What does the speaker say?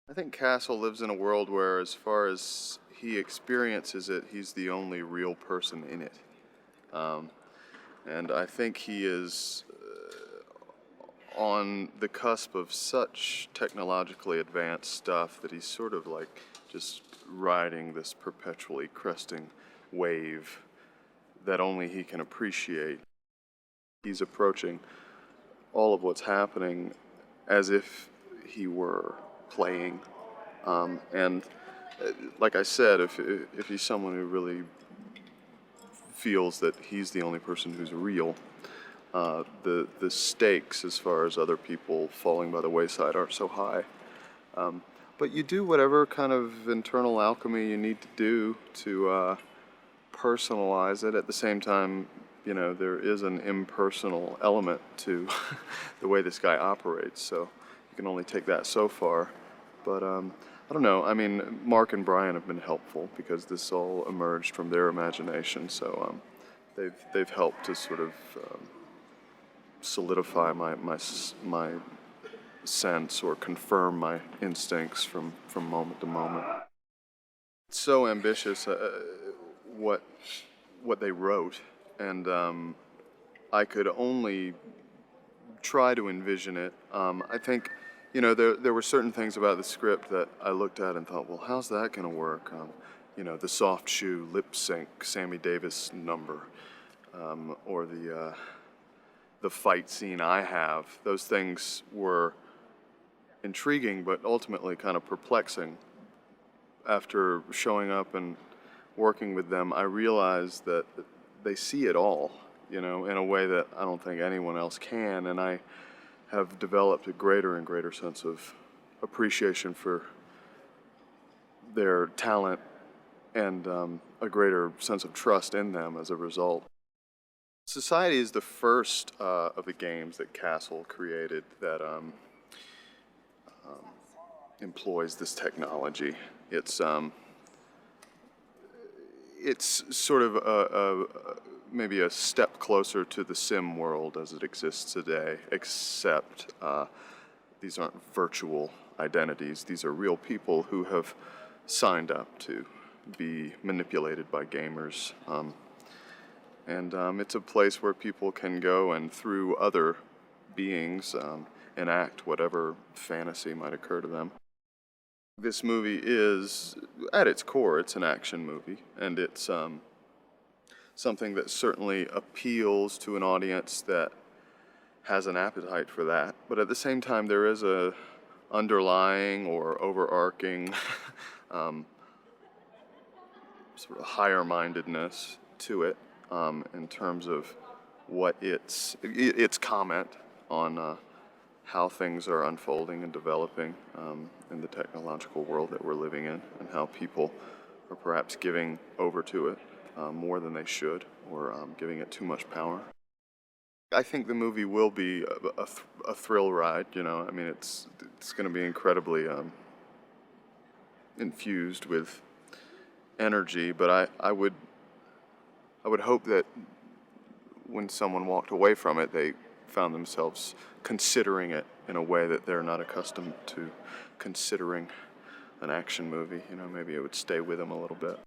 I think Castle lives in a world where, as far as he experiences it, he's the only real person in it. Um, and I think he is on the cusp of such technologically advanced stuff that he's sort of like just riding this perpetually cresting wave that only he can appreciate. He's approaching all of what's happening as if he were playing. And like I said, if he's someone who really feels that he's the only person who's real, the stakes as far as other people falling by the wayside aren't so high. But you do whatever kind of internal alchemy you need to do to personalize it. At the same time, you know, there is an impersonal element to the way this guy operates, so you can only take that so far. But I don't know. I mean, Mark and Brian have been helpful because this all emerged from their imagination, so they've helped to sort of solidify my sense or confirm my instincts from moment to moment. It's so ambitious what they wrote, and I could only try to envision it. I think, you know, there were certain things about the script that I looked at and thought, well, how's that going to work? You know, the soft shoe, lip sync, Sammy Davis number, or the fight scene I have. Those things were intriguing, but ultimately kind of perplexing. After showing up and working with them, I realized that they see it all, you know, in a way that I don't think anyone else can, and I have developed a greater and greater sense of appreciation for their talent and a greater sense of trust in them as a result. Society is the first of the games that Castle created that employs this technology. It's sort of maybe a step closer to the sim world as it exists today, except these aren't virtual identities. These are real people who have signed up to be manipulated by gamers. And it's a place where people can go and, through other beings, enact whatever fantasy might occur to them. This movie is, at its core, it's an action movie, and it's something that certainly appeals to an audience that has an appetite for that. But at the same time, there is a underlying or overarching sort of higher-mindedness to it in terms of what its comment on how things are unfolding and developing in the technological world that we're living in, and how people are perhaps giving over to it more than they should, or giving it too much power. I think the movie will be a thrill ride, you know. I mean, it's going to be incredibly infused with energy, but I would hope that when someone walked away from it, they found themselves considering it in a way that they're not accustomed to considering an action movie. You know, maybe it would stay with them a little bit.